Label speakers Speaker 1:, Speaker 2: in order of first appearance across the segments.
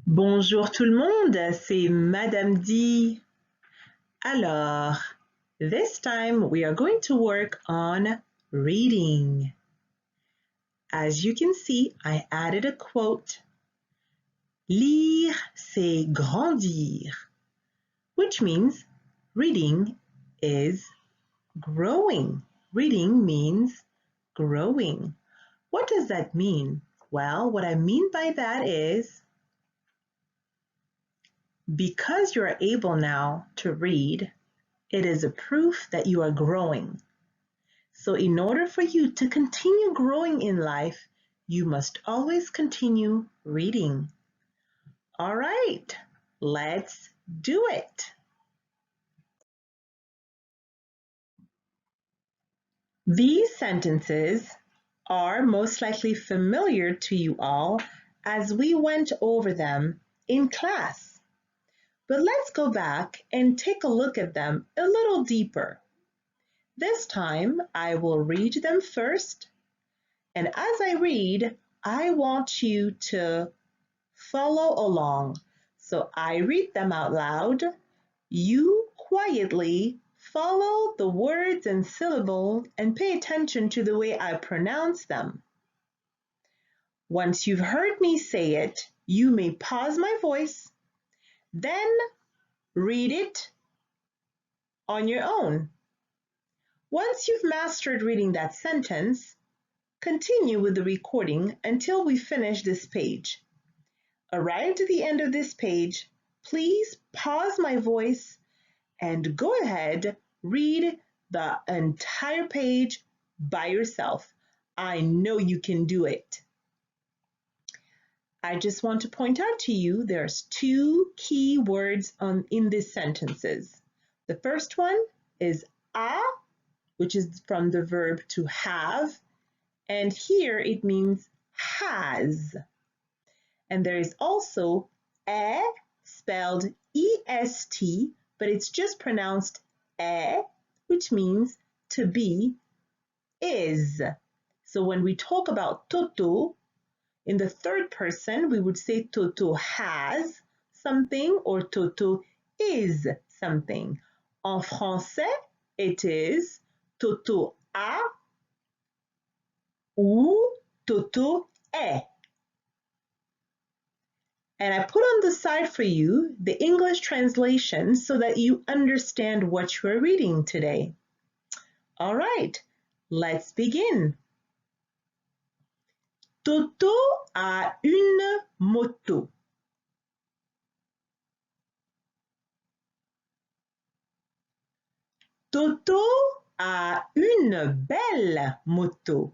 Speaker 1: Bonjour tout le monde, c'est Madame D. Alors, this time we are going to work on reading. As you can see, I added a quote. Lire, c'est grandir, which means reading is growing. Reading means growing. What does that mean? Well, what I mean by that is because you are able now to read, it is a proof that you are growing. So in order for you to continue growing in life, you must always continue reading. All right, let's do it. These sentences are most likely familiar to you all as we went over them in class. But let's go back and take a look at them a little deeper. This time, I will read them first, and as I read, I want you to follow along. So I read them out loud. You quietly follow the words and syllables and pay attention to the way I pronounce them. Once you've heard me say it, you may pause my voice, then read it on your own. Once you've mastered reading that sentence, continue with the recording until we finish this page. Arrived at the end of this page, please pause my voice and go ahead, read the entire page by yourself. I know you can do it. I just want to point out to you there's two key words in these sentences. The first one is a, which is from the verb to have, and here it means has. And there is also e, spelled E-S-T, but it's just pronounced e, which means to be, is. So when we talk about Toto, in the third person, we would say Toto has something or Toto is something. En français, it is Toto a ou Toto est. And I put on the side for you the English translation so that you understand what you're reading today. All right, let's begin. Toto a une moto. Toto a une belle moto.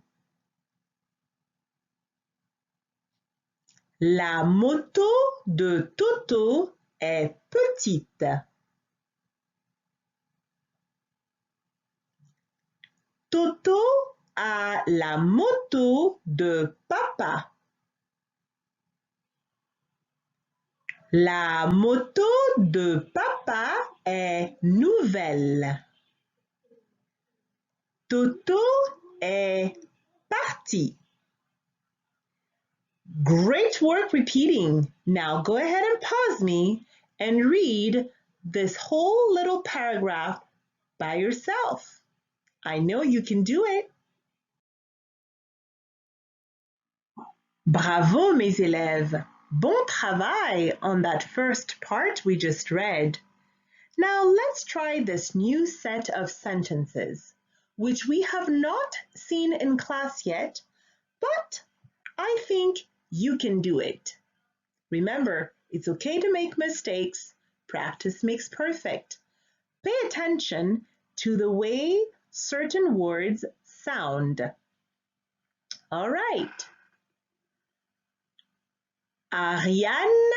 Speaker 1: La moto de Toto est petite. Toto a la moto de papa. La moto de papa est nouvelle. Toto est parti. Great work repeating. Now go ahead and pause me and read this whole little paragraph by yourself. I know you can do it. Bravo mes élèves. Bon travail on that first part we just read. Now let's try this new set of sentences, which we have not seen in class yet, but I think you can do it. Remember, it's okay to make mistakes. Practice makes perfect. Pay attention to the way certain words sound. All right. Ariane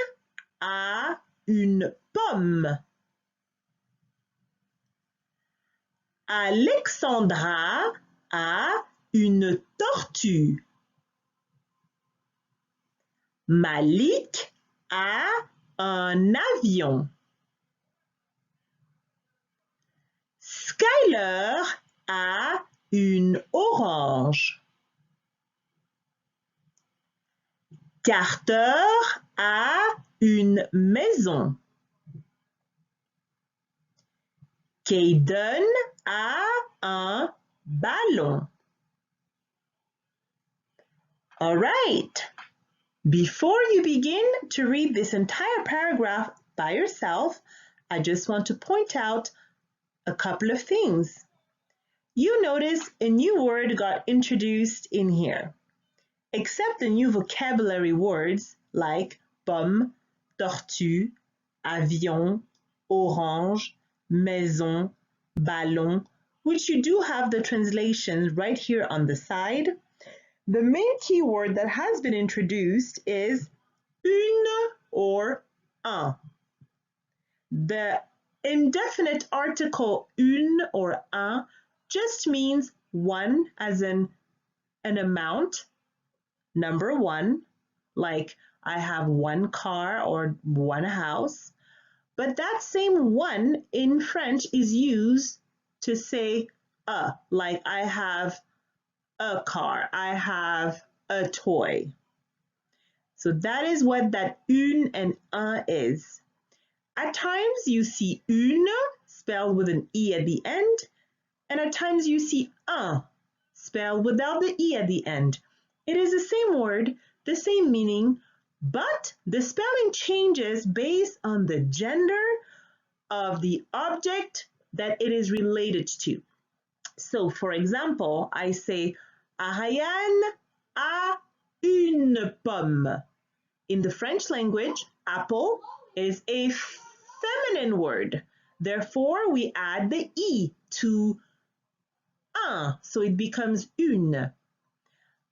Speaker 1: a une pomme. Alexandra a une tortue. Malik a un avion. Skyler a une orange. Carter a une maison. Kaden a un ballon. All right. Before you begin to read this entire paragraph by yourself, I just want to point out a couple of things. You notice a new word got introduced in here. Except the new vocabulary words like pomme, tortue, avion, orange, maison, ballon, which you do have the translations right here on the side. The main key word that has been introduced is une or un. The indefinite article une or un just means one, as in an amount, number one, like I have one car or one house. But that same one in French is used to say like I have a car, I have a toy. So that is what that une and un is. At times you see une spelled with an E at the end, and at times you see un spelled without the E at the end. It is the same word, the same meaning, but the spelling changes based on the gender of the object that it is related to. So, for example, I say, Ariane a une pomme. In the French language, apple is a feminine word. Therefore, we add the E to un, so it becomes une.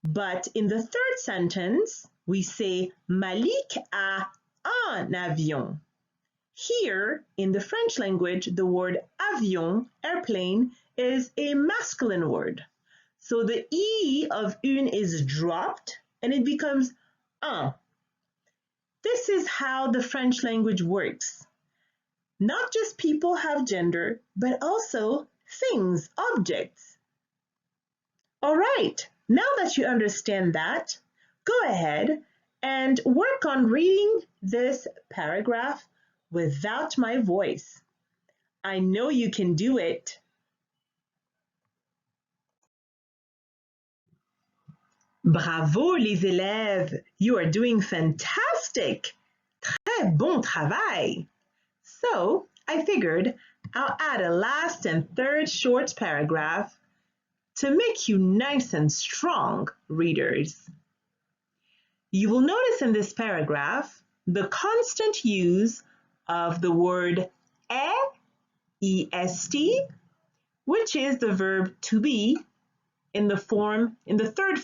Speaker 1: But in the third sentence, we say Malik a un avion. Here, in the French language, the word avion, airplane, is a masculine word. So the E of une is dropped and it becomes un. This is how the French language works. Not just people have gender, but also things, objects. All right, now that you understand that, go ahead and work on reading this paragraph without my voice. I know you can do it. Bravo les élèves, you are doing fantastic. Très bon travail. So I figured I'll add a last and third short paragraph to make you nice and strong, readers. You will notice in this paragraph the constant use of the word est, which is the verb to be in the third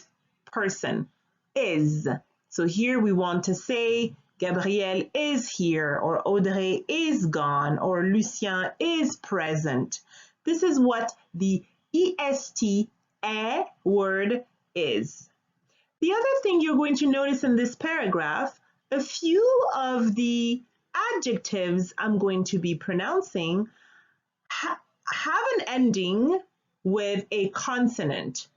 Speaker 1: person, is. So here we want to say Gabrielle is here, or Audrey is gone, or Lucien is present. This is what the est word is. The other thing you're going to notice in this paragraph, a few of the adjectives I'm going to be pronouncing have an ending with a consonant.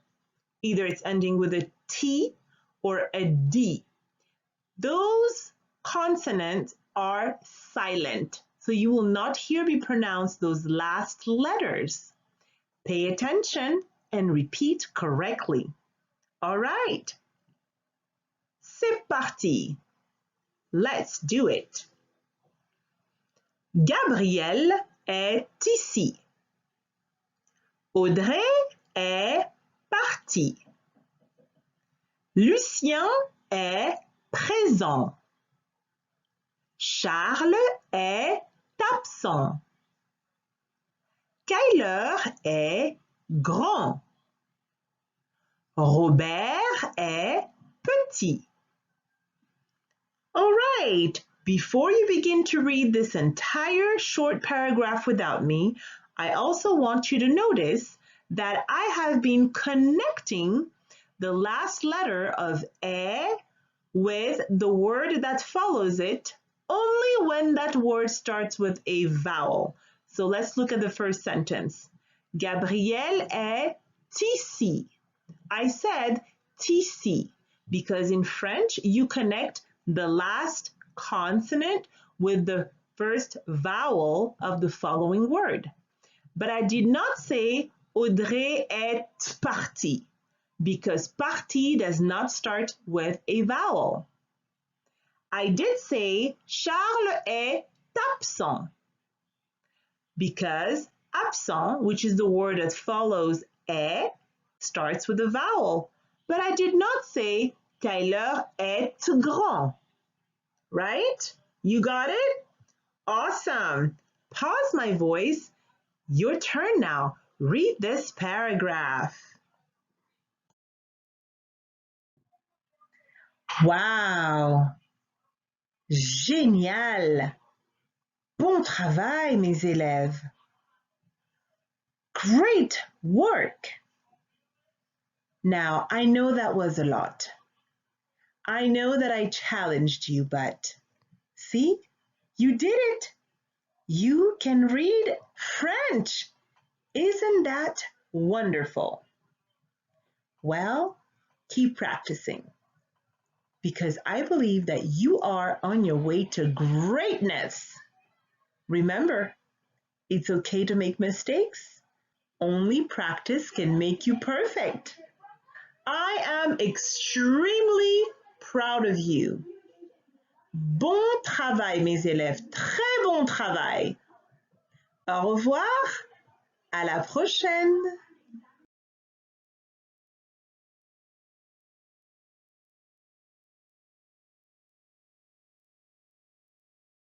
Speaker 1: Either it's ending with a T or a D. Those consonants are silent, so you will not hear me pronounce those last letters. Pay attention and repeat correctly. All right. C'est parti. Let's do it. Gabrielle est ici. Audrey est partie. Lucien est présent. Charles est absent. Kyler est grand. Robert est petit. All right, before you begin to read this entire short paragraph without me, I also want you to notice that I have been connecting the last letter of "e" with the word that follows it only when that word starts with a vowel. So let's look at the first sentence. Gabrielle est ici. I said ici because in French you connect the last consonant with the first vowel of the following word. But I did not say Audrey est partie because partie does not start with a vowel. I did say Charles est absent because absent, which is the word that follows est, starts with a vowel. But I did not say Taylor est grand, right? You got it? Awesome. Pause my voice. Your turn now. Read this paragraph. Wow! Génial! Bon travail, mes élèves! Great work! Now, I know that was a lot. I know that I challenged you, but see, you did it. You can read French. Isn't that wonderful? Well, keep practicing because I believe that you are on your way to greatness. Remember, it's okay to make mistakes. Only practice can make you perfect. I am extremely proud of you. Bon travail, mes élèves. Très bon travail. Au revoir. À la prochaine.